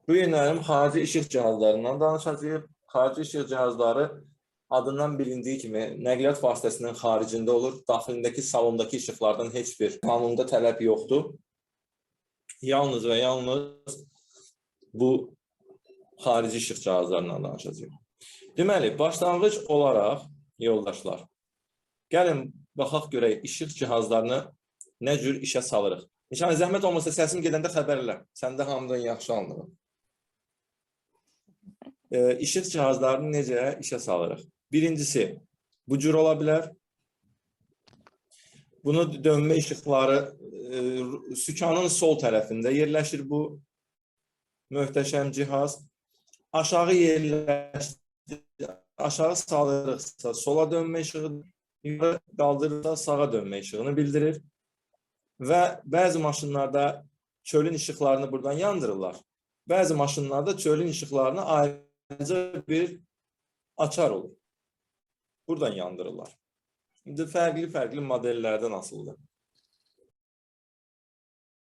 Bu günlərim xarici işıq cihazlarından danışacağıq. Xarici işıq cihazları adından bilindiği kimi nəqliyyat vasitəsinin xaricində olur. Daxilindəki salondakı işıqlardan heç bir qanunda tələb yoxdur. Yalnız və yalnız bu xarici işıq cihazlarından danışacağıq. Deməli, başlanğıc olaraq yoldaşlar, gəlin baxaq görək işıq cihazlarını nə cür işə salırıq. Nişan, zəhmət olmasa səsim gedəndə xəbər elə. Səndə hamıdan yaxşı anlayın. İşıq cihazlarını necə işə salırıq? Birincisi, bu cür ola bilər. Bunu dönmə işıqları sükanın sol tərəfində yerləşir bu möhtəşəm cihaz. Aşağı salırıqsa sola dönmə işığı, yuxarı qaldırırsa sağa dönmə işığını bildirir. Və bəzi maşınlarda çölün işıqlarını buradan yandırırlar. Bəzi maşınlarda çölün işıqlarını ayrıca bir açar olur. Buradan yandırırlar. İndi fərqli modellərdən asılıdır.